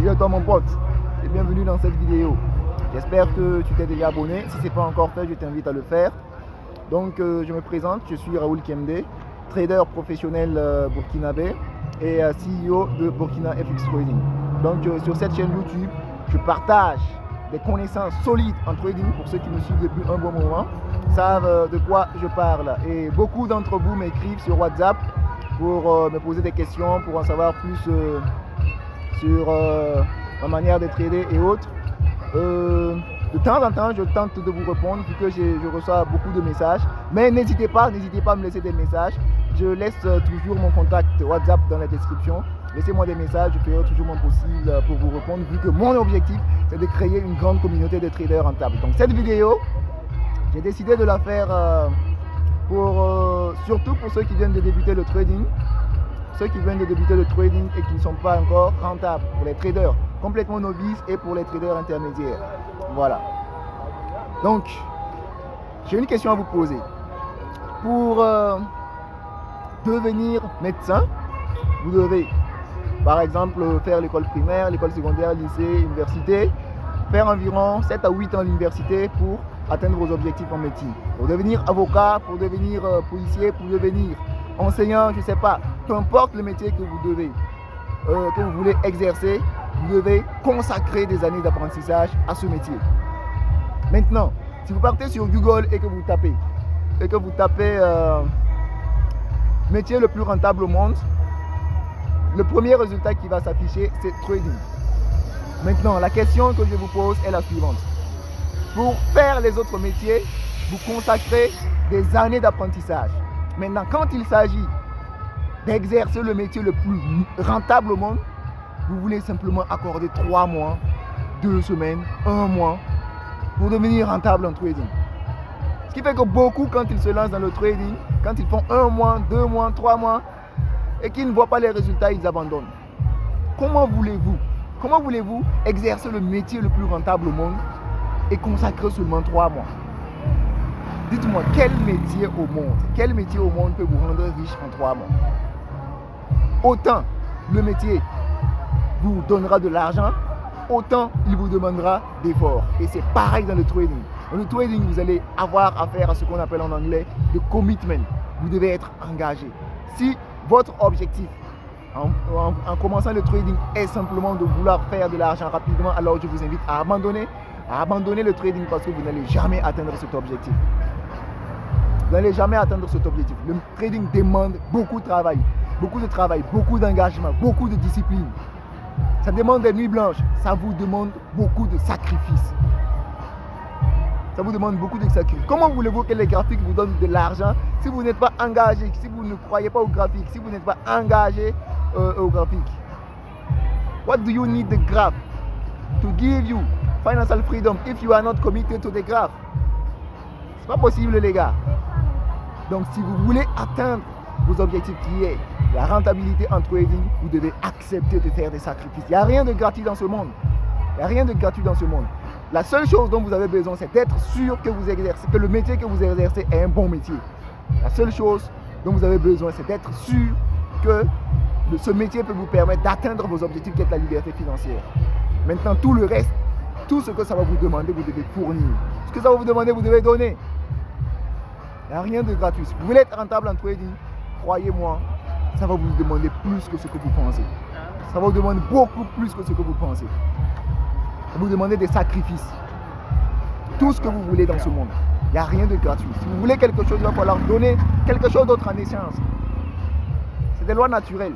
Salut à toi mon pote et bienvenue dans cette vidéo. J'espère que tu t'es déjà abonné. Si ce n'est pas encore fait, je t'invite à le faire. Donc je me présente, je suis Raoul Kemde, trader professionnel burkinabé et CEO de Burkina FX Trading. Donc sur cette chaîne YouTube, je partage des connaissances solides en trading pour ceux qui me suivent depuis un bon moment, savent de quoi je parle. Et beaucoup d'entre vous m'écrivent sur WhatsApp pour me poser des questions, pour en savoir plus sur ma manière de trader et autres. De temps en temps, je tente de vous répondre vu que je reçois beaucoup de messages. Mais n'hésitez pas à me laisser des messages. Je laisse toujours mon contact WhatsApp dans la description. Laissez-moi des messages, je ferai toujours mon possible pour vous répondre vu que mon objectif, c'est de créer une grande communauté de traders rentables. Donc cette vidéo, j'ai décidé de la faire surtout pour ceux qui viennent de débuter le trading. Ceux qui viennent de débuter le trading et qui ne sont pas encore rentables, pour les traders complètement novices et pour les traders intermédiaires. Voilà. Donc, j'ai une question à vous poser. Pour devenir médecin, vous devez, par exemple, faire l'école primaire, l'école secondaire, lycée, université, faire environ 7 à 8 ans à l'université pour atteindre vos objectifs en médecine. Pour devenir avocat, pour devenir policier, pour devenir enseignant, je ne sais pas, peu importe le métier que vous voulez exercer, vous devez consacrer des années d'apprentissage à ce métier. Maintenant, si vous partez sur Google et que vous tapez métier le plus rentable au monde, le premier résultat qui va s'afficher, c'est trading. Maintenant, la question que je vous pose est la suivante. Pour faire les autres métiers, vous consacrez des années d'apprentissage. Maintenant, quand il s'agit d'exercer le métier le plus rentable au monde, vous voulez simplement accorder 3 mois, 2 semaines, 1 mois pour devenir rentable en trading. Ce qui fait que beaucoup, quand ils se lancent dans le trading, quand ils font 1 mois, 2 mois, 3 mois et qu'ils ne voient pas les résultats, ils abandonnent. Comment voulez-vous exercer le métier le plus rentable au monde et consacrer seulement 3 mois? Dites-moi, quel métier au monde peut vous rendre riche en 3 mois? Autant le métier vous donnera de l'argent, autant il vous demandera d'efforts. Et c'est pareil dans le trading. Dans le trading, vous allez avoir affaire à ce qu'on appelle en anglais le commitment. Vous devez être engagé. Si votre objectif en commençant le trading est simplement de vouloir faire de l'argent rapidement, alors je vous invite à abandonner le trading parce que vous n'allez jamais atteindre cet objectif. Vous n'allez jamais atteindre cet objectif. Le trading demande beaucoup de travail, beaucoup d'engagement, beaucoup de discipline. Ça demande des nuits blanches, ça vous demande beaucoup de sacrifices. Comment voulez-vous que les graphiques vous donnent de l'argent si vous n'êtes pas engagé, si vous ne croyez pas aux graphiques, si vous n'êtes pas engagé aux graphiques? What do you need the graph to give you financial freedom if you are not committed to the graph? C'est pas possible les gars. Donc si vous voulez atteindre vos objectifs qui est la rentabilité en trading, vous devez accepter de faire des sacrifices. Il n'y a rien de gratuit dans ce monde. La seule chose dont vous avez besoin, c'est d'être sûr que le métier que vous exercez est un bon métier. La seule chose dont vous avez besoin, c'est d'être sûr que ce métier peut vous permettre d'atteindre vos objectifs qui est la liberté financière. Maintenant, tout le reste, tout ce que ça va vous demander, vous devez fournir. Ce que ça va vous demander, vous devez donner. Il n'y a rien de gratuit. Si vous voulez être rentable en trading, croyez-moi, ça va vous demander plus que ce que vous pensez. Ça va vous demander beaucoup plus que ce que vous pensez. Ça va vous demander des sacrifices. Tout ce que vous voulez dans ce monde. Il n'y a rien de gratuit. Si vous voulez quelque chose, il va falloir donner quelque chose d'autre en échange. C'est des lois naturelles.